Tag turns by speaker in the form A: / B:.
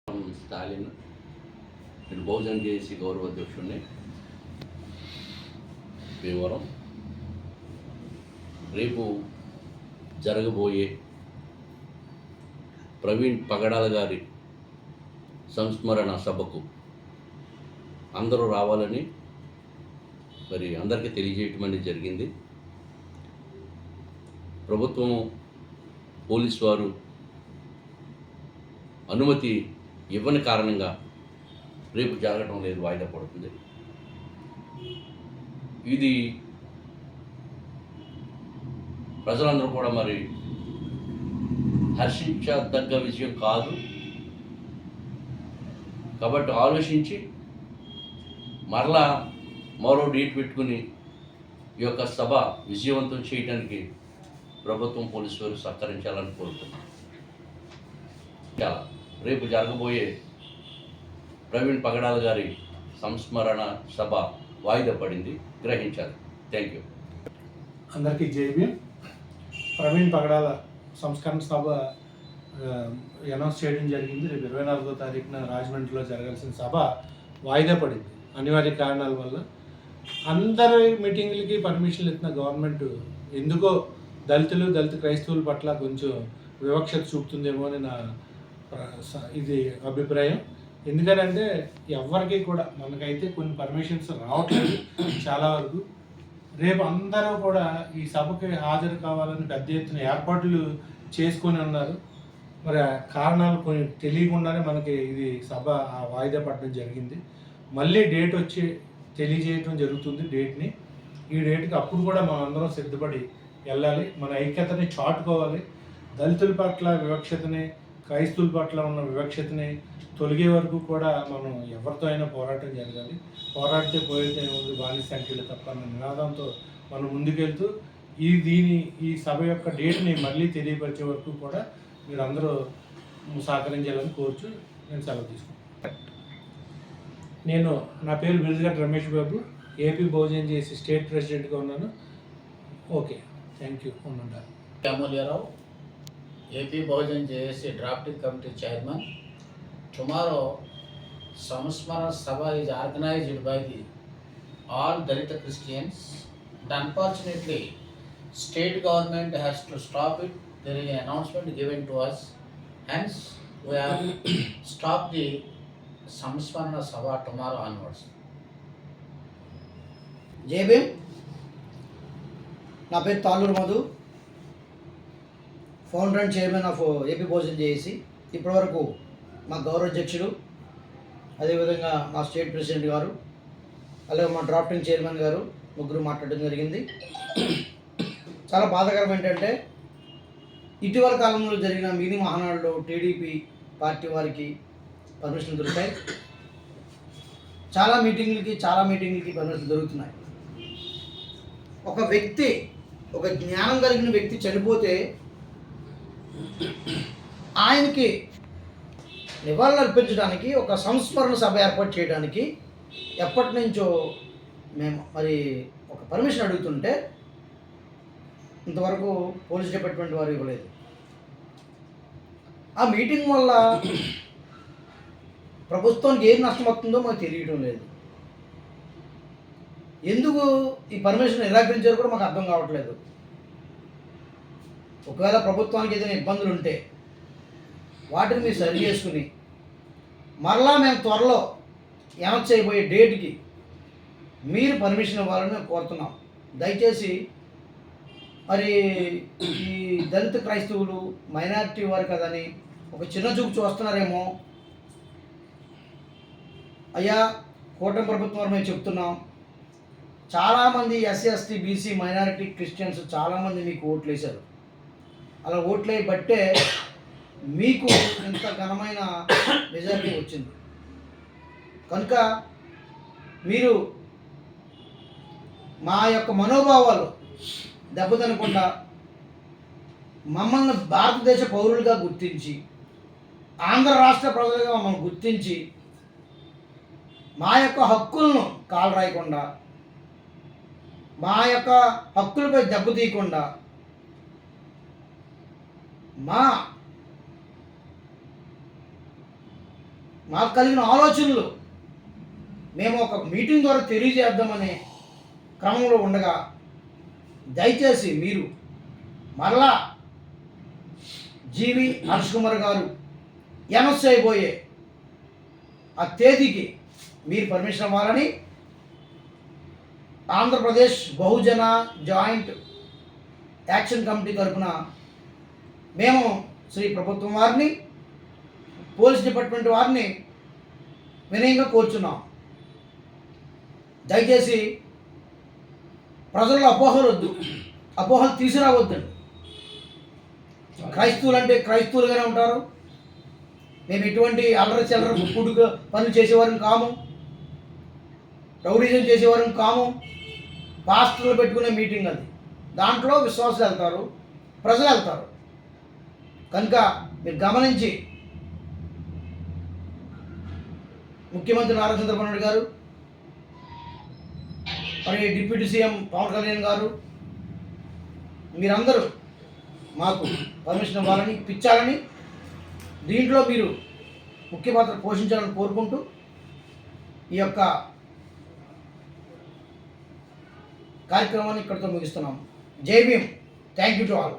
A: స్టాలిన్. నేను బహుజన్ జేఏసీ గౌరవ అధ్యక్షుడిని, భీమవరం. రేపు జరగబోయే ప్రవీణ్ పగడాల గారి సంస్మరణ సభకు అందరూ రావాలని మరి అందరికీ తెలియజేయటం అనేది జరిగింది. ప్రభుత్వము, పోలీసు వారు అనుమతి ఇవ్వని కారణంగా రేపు జరగటం లేదు, వాయిదా పడుతుంది. ఇది ప్రజలందరూ కూడా మరి హర్షించదగ్గ విషయం కాదు. కాబట్టి ఆలోచించి మరలా మరో డేట్ పెట్టుకుని ఈ యొక్క సభ విజయవంతం చేయడానికి ప్రభుత్వం, పోలీసు వారు సహకరించాలని కోరుతున్నాను. రేపు జరగబోయే ప్రవీణ్ పగడాల గారి సంస్మరణ సభ వాయిదా పడింది, గ్రహించాలి. Thank you.
B: అందరికీ జేబీ. ప్రవీణ్ పగడాల సంస్కరణ సభ అనౌన్స్ చేయడం జరిగింది. రేపు 24వ తారీఖున రాజమండ్రిలో జరగాల్సిన సభ వాయిదా పడింది అనివార్య కారణాల వల్ల. అందరి మీటింగులకి పర్మిషన్లు ఇస్తున్న గవర్నమెంట్ ఎందుకో దళిత క్రైస్తవుల పట్ల కొంచెం వివక్షత చూపుతుందేమో అని నా ఇది అభిప్రాయం. ఎందుకంటే ఎవరికి కూడా మనకైతే కొన్ని పర్మిషన్స్ రావట్లేదు చాలా వరకు. రేపు అందరూ కూడా ఈ సభకి హాజరు కావాలని పెద్ద ఎత్తున ఏర్పాట్లు చేసుకొని ఉన్నారు. మరి కారణాలు కొన్ని తెలియకుండానే మనకి ఇది సభ వాయిదా పడడం జరిగింది. మళ్ళీ డేట్ వచ్చి తెలియజేయడం జరుగుతుంది డేట్ని. ఈ డేట్కి అప్పుడు కూడా మనం అందరం సిద్ధపడి వెళ్ళాలి, మన ఐక్యతని చాటుకోవాలి. దళితుల పట్ల వివక్షతని, క్రైస్తవుల పట్ల ఉన్న వివక్షతని తొలగే వరకు కూడా మనం ఎవరితో అయినా పోరాటం జరగాలి. పోరాడితే పోయితే ఉంది బానిస సంఖ్యలు తప్ప అన్న నినాదంతో మనం ముందుకెళ్తూ ఈ సభ యొక్క డేట్ని మళ్ళీ తెలియపరిచే వరకు కూడా మీరు అందరూ సహకరించాలని కోరుచు నేను సెలవు తీసుకుంటాను. నా పేరు Birudugadda Ramesh Babu, AP Bahujan JAC state ప్రెసిడెంట్గా ఉన్నాను. Okay, thank you. ఉండాలి.
C: అమూల్యరావు, AP Bahujan JAC Drafting Committee Chairman. Tomorrow, Samsmara Sabha is organized by all Dalita Christians. And unfortunately, state government has to stop it. There is an announcement given to us. Hence, we have stopped the Samsmara Sabha tomorrow onwards.
D: JB, నా పేరు Talluru Madhu, founder and chairman of AP Bahujan JAC. ఇప్పటివరకు మా గౌరవ అధ్యక్షులు, అదేవిధంగా మా state president గారు, అలాగే మా డ్రాఫ్టింగ్ చైర్మన్ గారు ముగ్గురు మాట్లాడడం జరిగింది. చాలా బాధాకరం ఏంటంటే ఇటీవల కాలంలో జరిగిన మినీ మహానాడులో టీడీపీ పార్టీ వారికి పర్మిషన్లు దొరుకుతాయి. చాలా మీటింగ్లకి పర్మిషన్లు దొరుకుతున్నాయి. ఒక జ్ఞానం కలిగిన వ్యక్తి చనిపోతే ఆయనకి నివాళులు అర్పించడానికి ఒక సంస్మరణ సభ ఏర్పాటు చేయడానికి ఎప్పటి నుంచో మేము మరి ఒక పర్మిషన్ అడుగుతుంటే ఇంతవరకు పోలీస్ డిపార్ట్మెంట్ వారు ఇవ్వలేదు. ఆ మీటింగ్ వల్ల ప్రభుత్వానికి ఏం నష్టం వస్తుందో మాకు తెలియడం లేదు. ఎందుకు ఈ పర్మిషన్ నిరాకరించారో కూడా మాకు అర్థం కావట్లేదు. ఒకవేళ ప్రభుత్వానికి ఏదైనా ఇబ్బందులు ఉంటే వాటిని మీరు సరి చేసుకుని మరలా మేము త్వరలో అనౌన్స్ చేయబోయే డేట్కి మీరు పర్మిషన్ ఇవ్వాలని మేము కోరుతున్నాం. దయచేసి మరి ఈ దళిత క్రైస్తవులు మైనారిటీ వారు కదని ఒక చిన్న చూపు చూస్తున్నారేమో. అయ్యా, కూటమి ప్రభుత్వం వారు మేము చెప్తున్నాం, చాలామంది SC, ST, BC, minority, Christians చాలామంది మీకు ఓట్లు వేశారు. అలా ఓట్లే బట్టే మీకు ఇంత ఘనమైన మెజారిటీ వచ్చింది. కనుక మీరు మా యొక్క మనోభావాలు దెబ్బతినకుండా మమ్మల్ని భారతదేశ పౌరులుగా గుర్తించి, ఆంధ్ర రాష్ట్ర ప్రజలుగా మమ్మల్ని గుర్తించి, మా యొక్క హక్కులను కాలరాయకుండా, మా యొక్క హక్కులపై దెబ్బతీయకుండా, మా మాకు కలిగిన ఆలోచనలు మేము ఒక మీటింగ్ ద్వారా తెలియజేద్దామనే క్రమంలో ఉండగా దయచేసి మీరు మరలా జీవి హర్ష్ కుమార్ గారు అనౌన్స్ అయిపోయే ఆ తేదీకి మీరు పర్మిషన్ ఇవ్వాలని ఆంధ్రప్రదేశ్ బహుజన జాయింట్ యాక్షన్ కమిటీ తరఫున మేము శ్రీ ప్రభుత్వం వారిని పోలీస్ డిపార్ట్మెంట్ వారిని వినయంగా కోరుచున్నాం. దయచేసి ప్రజల్లో అపోహలు వద్దు, అపోహలు తీసుకురావద్దండి. క్రైస్తవులు అంటే క్రైస్తవులుగానే ఉంటారు. మేము ఎటువంటి అల్లరి చిల్లర పుడుగా పనులు చేసేవారిని కాము, రౌడీజం చేసేవారిని కాము. పాస్టర్లు పెట్టుకునే మీటింగ్ అది. దాంట్లో విశ్వాసులు వెళ్తారు, ప్రజలు వెళ్తారు. కనుక మీరు గమనించి ముఖ్యమంత్రి నారా చంద్రబాబు నాయుడు గారు, మరి డిప్యూటీ సీఎం పవన్ కళ్యాణ్ గారు, మీరందరూ మాకు పర్మిషన్ ఇవ్వాలని, ఇప్పించాలని, దీంట్లో మీరు ముఖ్య పాత్ర పోషించాలని కోరుకుంటూ ఈ యొక్క కార్యక్రమాన్ని ఇక్కడితో ముగిస్తున్నాం. జై Bhim. Thank you to all.